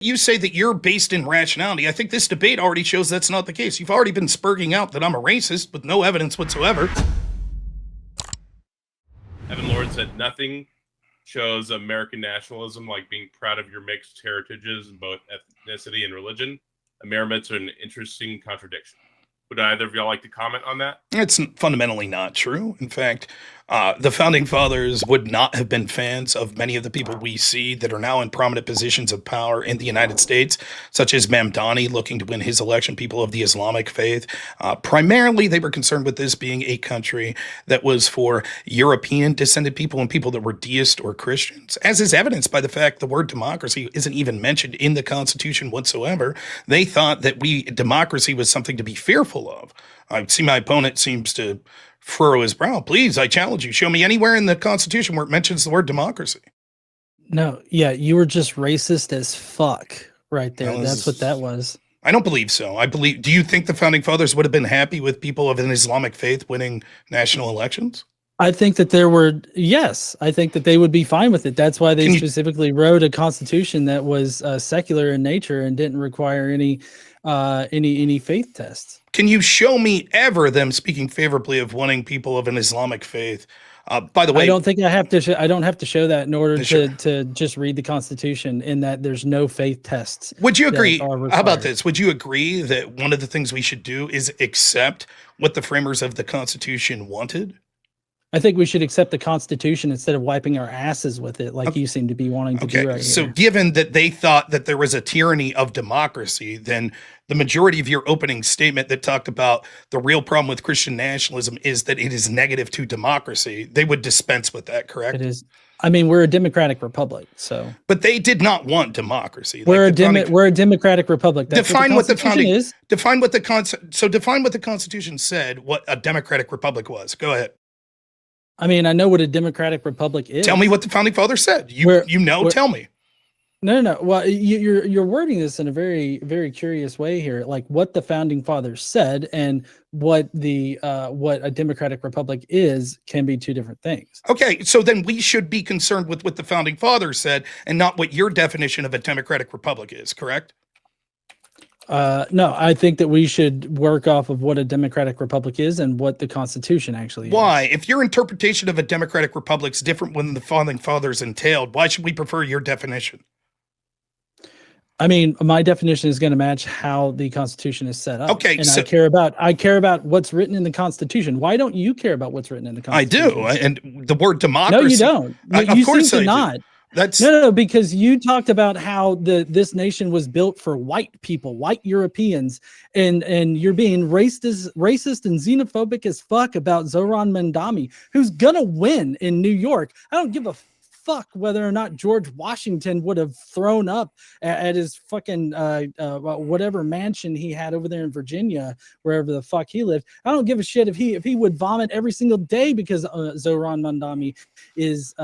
You say that you're based in rationality. I think this debate already shows that's not the case. You've already been spurging out that I'm a racist with no evidence whatsoever. Evan Lord said nothing shows American nationalism like being proud of your mixed heritages in both ethnicity and religion. Amerimits are an interesting contradiction. Would either of y'all like to comment on that? It's fundamentally not true. In fact, the founding fathers would not have been fans of many of the people we see that are now in prominent positions of power in the United States, such as Mamdani looking to win his election, people of the Islamic faith. Primarily, they were concerned with this being a country that was for European descended people and people that were deist or Christians, as is evidenced by the fact the word democracy isn't even mentioned in the Constitution whatsoever. They thought that democracy was something to be fearful of. I see my opponent seems to furrow his brow. Please, I challenge you. Show me anywhere in the Constitution where it mentions the word democracy. No, yeah, you were just racist as fuck right there. Well, That's what that was. I don't believe so. Do you think the founding fathers would have been happy with people of an Islamic faith winning national elections? I think that I think that they would be fine with it. That's why they specifically wrote a constitution that was secular in nature and didn't require any faith tests. Can you show me ever them speaking favorably of wanting people of an Islamic faith? By the way, I don't think I have to. I don't have to show that in order to just read the Constitution. In that there's no faith tests. Would you agree? How about this? Would you agree that one of the things we should do is accept what the framers of the Constitution wanted? I think we should accept the Constitution instead of wiping our asses with it, like you seem to be wanting to do right here. So given that they thought that there was a tyranny of democracy, then the majority of your opening statement that talked about the real problem with Christian nationalism is that it is negative to democracy. They would dispense with that, correct? It is. I mean, we're a democratic republic, so. But they did not want democracy. We're a democratic republic. That's define what the founding is. Define what the Constitution said. What a democratic republic was. Go ahead. I mean, I know what a democratic republic is. Tell me what the founding fathers said. Tell me. No. Well, you're wording this in a very, very curious way here. Like what the founding fathers said and what a democratic republic is can be two different things. Okay, so then we should be concerned with what the founding fathers said and not what your definition of a democratic republic is, correct? No, I think that we should work off of what a democratic republic is and what the Constitution actually is. Why? If your interpretation of a democratic republic is different than the founding fathers entailed, why should we prefer your definition? I mean, my definition is going to match how the Constitution is set up. Okay, and I care about what's written in the Constitution. Why don't you care about what's written in the Constitution? I do, and the word democracy. No, you don't. Of course I do. Not. That's no, because you talked about how this nation was built for white people, white Europeans, and you're being racist and xenophobic as fuck about Zoran Mandami, who's gonna win in New York. I don't give a fuck whether or not George Washington would have thrown up at his fucking whatever mansion he had over there in Virginia, wherever the fuck he lived. I don't give a shit if he would vomit every single day because Zoran Mandami is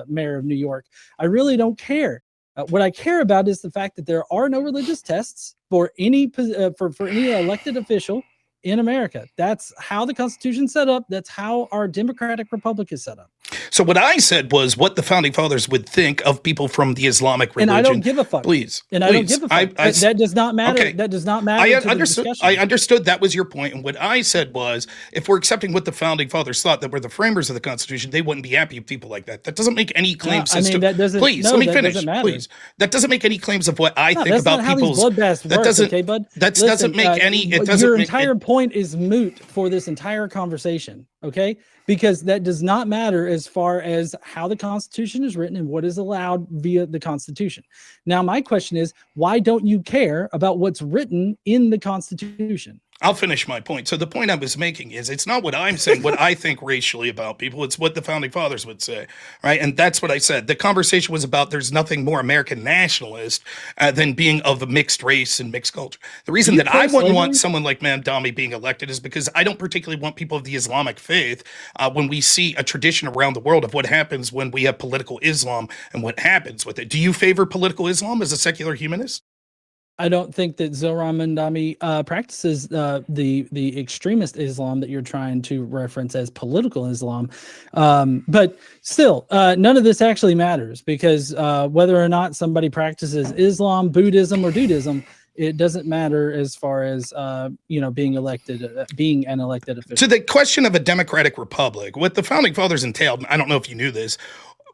mayor of New York. I really don't care. What I care about is the fact that there are no religious tests for any for any elected official in America. That's how the Constitution's set up. That's how our democratic republic is set up. So what I said was what the founding fathers would think of people from the Islamic religion. And I don't give a fuck. Please. I don't give a fuck. That does not matter. Okay. That does not matter. I understood that was your point. And what I said was, if we're accepting what the founding fathers thought, that were the framers of the Constitution, they wouldn't be happy with people like that. That doesn't make any claims. That doesn't. Please, let me finish. Please. That doesn't make any claims of what I think about people's. That doesn't. Okay, bud. That doesn't make any. It doesn't. Your entire point is moot for this entire conversation. Okay. Because that does not matter as far as how the Constitution is written and what is allowed via the Constitution. Now, my question is, why don't you care about what's written in the Constitution? I'll finish my point. So the point I was making is it's not what I'm saying, what I think racially about people. It's what the founding fathers would say, right? And that's what I said. The conversation was about there's nothing more American nationalist than being of a mixed race and mixed culture. The reason that I wouldn't want someone like Mamdani being elected is because I don't particularly want people of the Islamic faith when we see a tradition around the world of what happens when we have political Islam and what happens with it. Do you favor political Islam as a secular humanist? I don't think that Zohran Mandami practices the extremist Islam that you're trying to reference as political Islam. But still, none of this actually matters, because whether or not somebody practices Islam, Buddhism, or Dudism, it doesn't matter as far as being elected, being an elected official. To the question of a democratic republic, what the founding fathers entailed, I don't know if you knew this,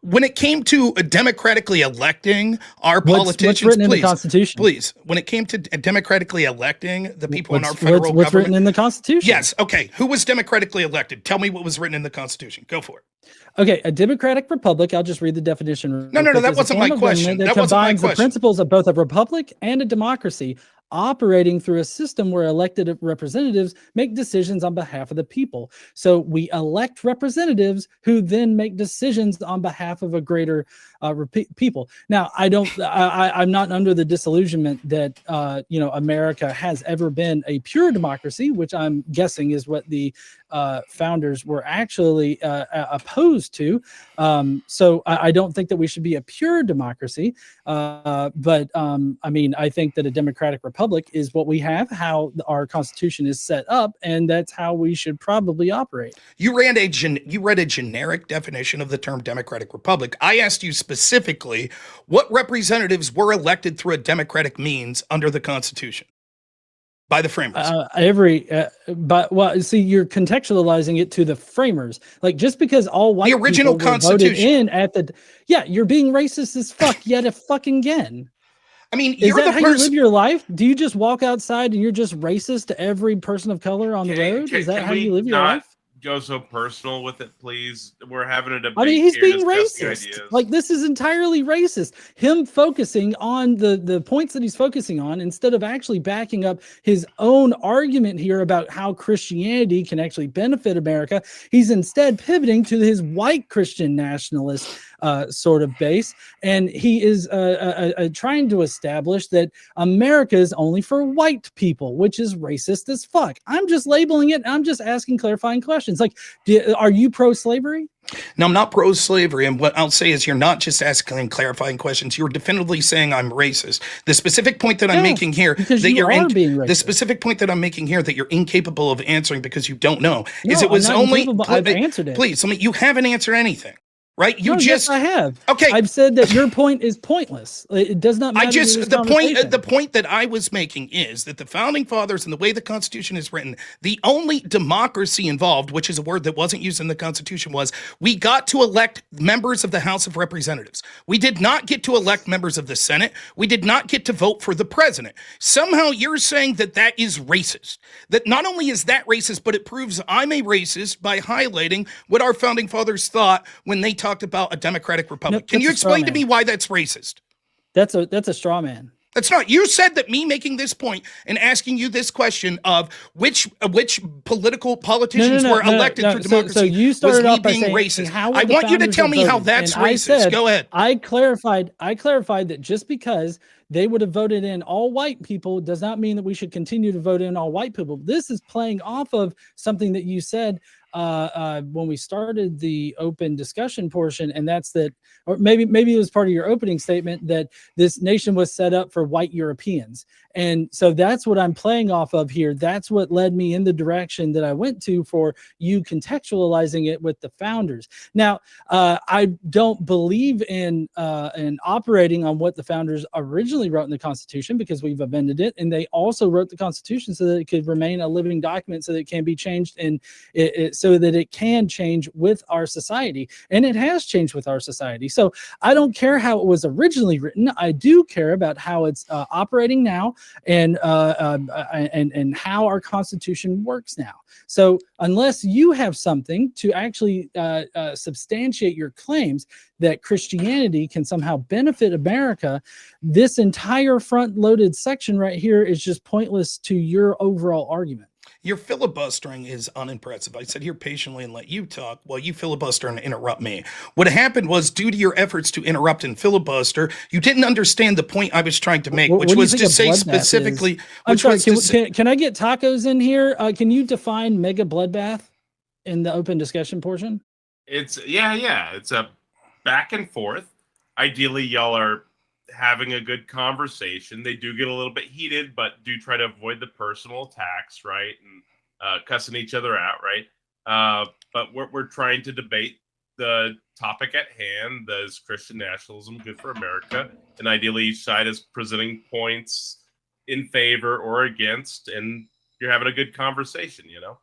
when it came to democratically electing our politicians, what's written in the Constitution? Please, when it came to democratically electing the people in our federal government, what's written in the Constitution? Yes, okay. Who was democratically elected? Tell me what was written in the Constitution. Go for it. Okay, a democratic republic. I'll just read the definition. No, that wasn't my question. That combines the principles of both a republic and a democracy, operating through a system where elected representatives make decisions on behalf of the people. So we elect representatives who then make decisions on behalf of a greater people. Now, I'm not under the disillusionment that America has ever been a pure democracy, which I'm guessing is what the founders were actually opposed to. So I don't think that we should be a pure democracy. But I think that a democratic republic is what we have, how our Constitution is set up, and that's how we should probably operate. You read a generic definition of the term democratic republic. I asked you specifically what representatives were elected through a democratic means under the Constitution by the framers. See, you're contextualizing it to the framers. Like, just because all white the original people were Constitution voted in you're being racist as fuck yet again. I mean, is that how you live your life? Do you just walk outside and you're just racist to every person of color on the road? Is that how you live your life? Go so personal with it, please. We're having a debate. I mean, he's being racist. Like, this is entirely racist. Him focusing on the points that he's focusing on, instead of actually backing up his own argument here about how Christianity can actually benefit America, he's instead pivoting to his white Christian nationalist sort of base, and he is trying to establish that America is only for white people, which is racist as fuck. I'm just labeling it. I'm just asking clarifying questions. Like, are you pro-slavery? No, I'm not pro-slavery, and what I'll say is you're not just asking clarifying questions. You're definitively saying I'm racist. The specific point that I'm making here that you're being racist. The specific point that I'm making here that you're incapable of answering because you don't know is No, it was I'm not only. incapable. I've answered it. Please, you haven't answered anything. Right? Yes, I have. Okay. I've said that your point is pointless. It does not matter. The point that I was making is that the founding fathers and the way the Constitution is written, the only democracy involved, which is a word that wasn't used in the Constitution, was we got to elect members of the House of Representatives. We did not get to elect members of the Senate. We did not get to vote for the president. Somehow you're saying that that is racist. That not only is that racist, but it proves I'm a racist by highlighting what our founding fathers thought when they talked about a democratic republic. No, can you explain to me why that's racist? That's a straw man. That's not. You said that me making this point and asking you this question of which politicians were elected through democracy so you started was off me by being saying, racist. How I want you to tell me how that's racist. Go ahead. I clarified that just because they would have voted in all white people does not mean that we should continue to vote in all white people. This is playing off of something that you said when we started the open discussion portion, and that's that, or maybe it was part of your opening statement, that this nation was set up for white Europeans. And so that's what I'm playing off of here. That's what led me in the direction that I went to for you contextualizing it with the founders. Now, I don't believe in operating on what the founders originally wrote in the Constitution, because we've amended it, and they also wrote the Constitution so that it could remain a living document, so that it can be changed, and so that it can change with our society. And it has changed with our society. So I don't care how it was originally written. I do care about how it's operating now, and how our Constitution works now. So unless you have something to actually substantiate your claims that Christianity can somehow benefit America, this entire front-loaded section right here is just pointless to your overall argument. Your filibustering is unimpressive. I sit here patiently and let you talk while you filibuster and interrupt me. What happened was, due to your efforts to interrupt and filibuster, you didn't understand the point I was trying to make, which was to say specifically. I'm sorry, can I get tacos in here? Can you define mega bloodbath in the open discussion portion? It's It's a back and forth. Ideally, y'all are having a good conversation. They do get a little bit heated, but do try to avoid the personal attacks, right? And cussing each other out, right? But we're trying to debate the topic at hand. Is Christian nationalism good for America? And ideally, each side is presenting points in favor or against, and you're having a good conversation, you know?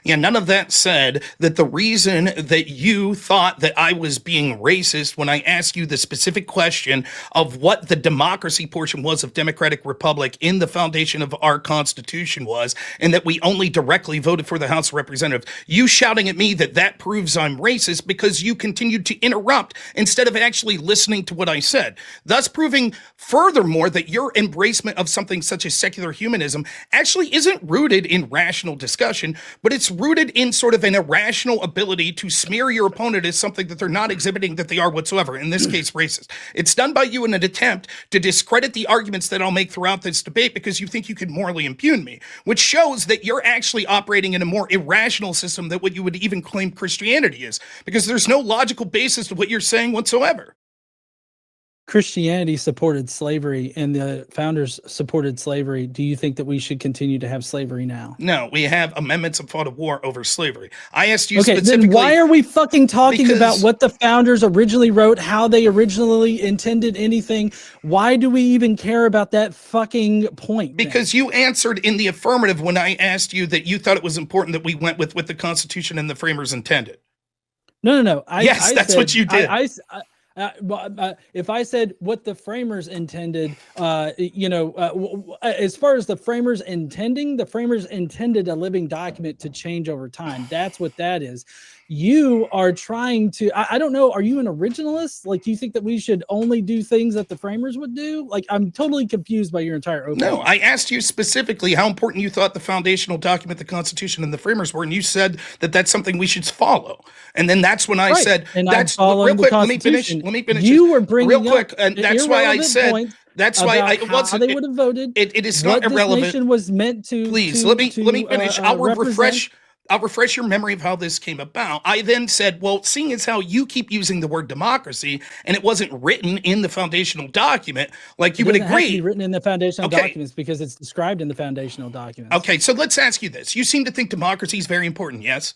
Yeah, none of that said that the reason that you thought that I was being racist when I asked you the specific question of what the democracy portion was of Democratic Republic in the foundation of our Constitution was, and that we only directly voted for the House of Representatives, you shouting at me that that proves I'm racist because you continued to interrupt instead of actually listening to what I said, thus proving furthermore that your embracement of something such as secular humanism actually isn't rooted in rational discussion, but it's rooted in sort of an irrational ability to smear your opponent as something that they're not exhibiting that they are whatsoever, in this case, racist. It's done by you in an attempt to discredit the arguments that I'll make throughout this debate because you think you can morally impugn me, which shows that you're actually operating in a more irrational system than what you would even claim Christianity is, because there's no logical basis to what you're saying whatsoever. Christianity supported slavery and the founders supported slavery. Do you think that we should continue to have slavery now? No, we have amendments and fought a war over slavery. I asked you Okay, specifically. then why are we fucking talking because- about what the founders originally wrote, how they originally intended anything? Why do we even care about that fucking point? then? Because you answered in the affirmative when I asked you that you thought it was important that we went with what the Constitution and the framers intended. No. Yes, that's what you did. If I said what the framers intended, as far as the framers intended a living document to change over time. That's what that is. You are trying to, I don't know, are you an originalist? Like, do you think that we should only do things that the framers would do? Like, I'm totally confused by your entire opening. No, I asked you specifically how important you thought the foundational document, the Constitution, and the framers were, and you said that that's something we should follow. And then that's when I Right. said, And that's I'm following real quick. the Let me finish. Constitution. Let me finish. You were bringing real quick, up and that's why I irrelevant said. points That's why about it wasn't. how they would have voted. It is what not irrelevant. This nation was meant to. Please to, let me to, finish. represent. I'll refresh your memory of how this came about. I then said, well, seeing as how you keep using the word democracy and it wasn't written in the foundational document, like you would Doesn't have to agree. be written in the foundational Okay. documents because it's described in the foundational documents. Okay, so let's ask you this. You seem to think democracy is very important, yes?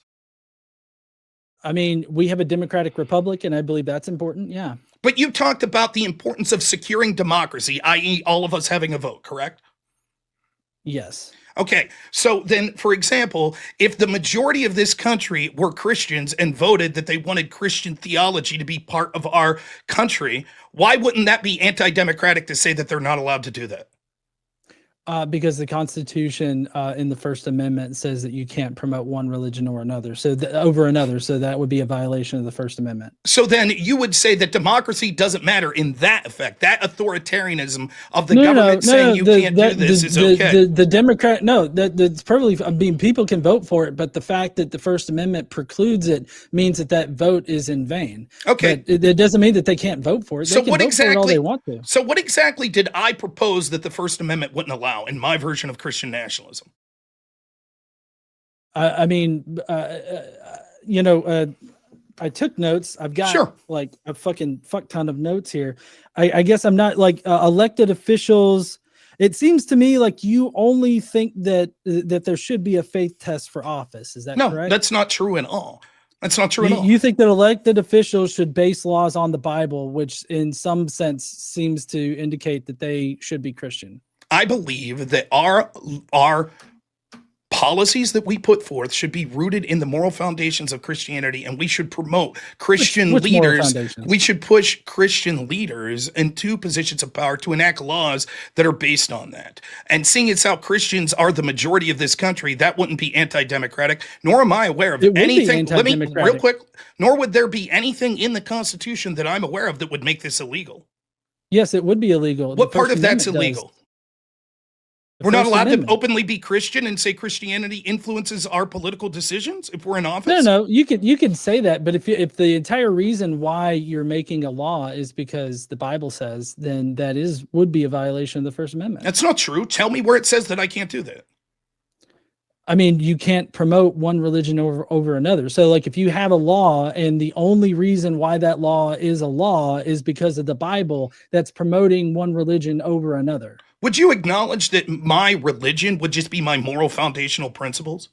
I mean, we have a democratic republic, and I believe that's important. Yeah. But you talked about the importance of securing democracy, i.e. all of us having a vote, correct? Yes. Okay, so then, for example, if the majority of this country were Christians and voted that they wanted Christian theology to be part of our country, why wouldn't that be anti-democratic to say that they're not allowed to do that? Because the Constitution in the First Amendment says that you can't promote one religion or another, over another. So that would be a violation of the First Amendment. So then you would say that democracy doesn't matter in that effect. That authoritarianism of the government saying you can't do this is okay. The Democrat, that's probably, I mean, people can vote for it, but the fact that the First Amendment precludes it means that vote is in vain. Okay. But it doesn't mean that they can't vote for it. They So can what vote for it all exactly? they want to. So what exactly did I propose that the First Amendment wouldn't allow in my version of Christian nationalism? I mean, I took notes. I've got like a fucking fuck ton of notes here. I guess I'm not like elected officials. It seems to me like you only think that there should be a faith test for office. Is that correct? No, that's not true at all. That's not true at all. You think that elected officials should base laws on the Bible, which in some sense seems to indicate that they should be Christian. I believe that our policies that we put forth should be rooted in the moral foundations of Christianity, and we should promote Christian Which moral leaders. foundations? We should push Christian leaders into positions of power to enact laws that are based on that. And seeing as how Christians are the majority of this country, that wouldn't be anti-democratic, nor am I aware of It would be anything. Let me anti-democratic. real quick, nor would there be anything in the Constitution that I'm aware of that would make this illegal. Yes, it would be illegal. What The part First of that's Amendment does. illegal? The We're not First allowed Amendment. to openly be Christian and say Christianity influences our political decisions if we're in office? No, you could say that, but if the entire reason why you're making a law is because the Bible says, then that would be a violation of the First Amendment. That's not true. Tell me where it says that I can't do that. I mean, you can't promote one religion over another. So, like, if you have a law and the only reason why that law is because of the Bible, that's promoting one religion over another. Would you acknowledge that my religion would just be my moral foundational principles?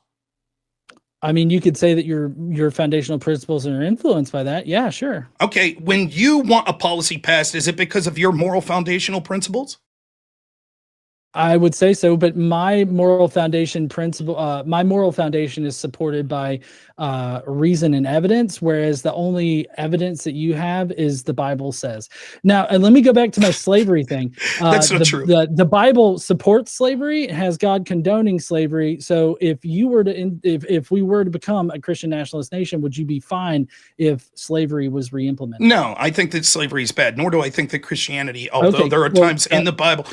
I mean, you could say that your foundational principles are influenced by that. Yeah, sure. Okay, when you want a policy passed, is it because of your moral foundational principles? I would say so, but my moral foundation is supported by reason and evidence, whereas the only evidence that you have is the Bible says. Now, and let me go back to my slavery thing. That's not true. The Bible supports slavery, it has God condoning slavery. So if you were to, if we were to become a Christian nationalist nation, would you be fine if slavery was re-implemented? No, I think that slavery is bad, nor do I think that Christianity, although there are times in the Bible,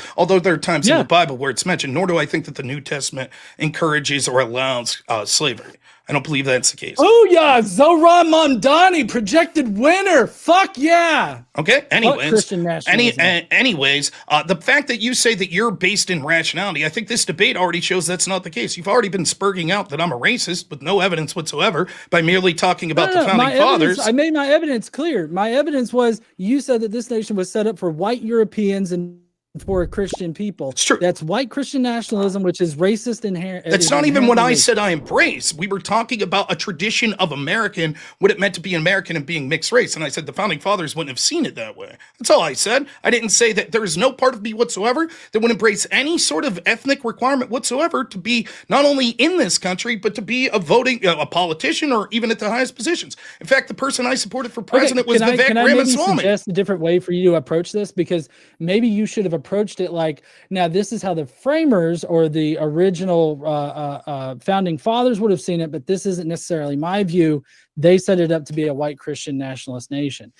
where it's mentioned, nor do I think that the New Testament encourages or allows slavery. I don't believe that's the case. Oh yeah, Zoran Mamdani, projected winner. Fuck yeah. Okay. Anyways, Christian nationalism. Anyways, the fact that you say that you're based in rationality, I think this debate already shows that's not the case. You've already been spurging out that I'm a racist with no evidence whatsoever by merely talking about the founding fathers. I made my evidence clear. My evidence was you said that this nation was set up for white Europeans and for Christian people. It's true. That's white Christian nationalism, which is racist inherent. That's not even what I said I embrace. We were talking about a tradition of American, what it meant to be an American and being mixed race. And I said the founding fathers wouldn't have seen it that way. That's all I said. I didn't say that there is no part of me whatsoever that would embrace any sort of ethnic requirement whatsoever to be not only in this country, but to be a politician or even at the highest positions. In fact, the person I supported for president was Vivek Ramaswamy. Suggest a different way for you to approach this? Because maybe you should have approached it like, now this is how the framers or the original founding fathers would have seen it, but this isn't necessarily my view. They set it up to be a white Christian nationalist nation.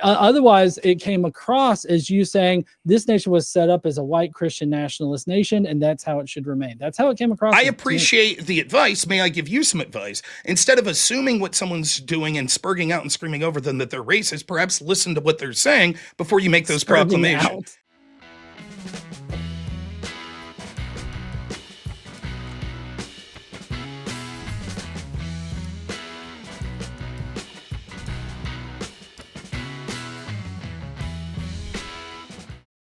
Otherwise, it came across as you saying this nation was set up as a white Christian nationalist nation, and that's how it should remain. That's how it came across. I appreciate the advice. May I give you some advice? Instead of assuming what someone's doing and spurging out and screaming over them that they're racist, perhaps listen to what they're saying before you make those proclamations.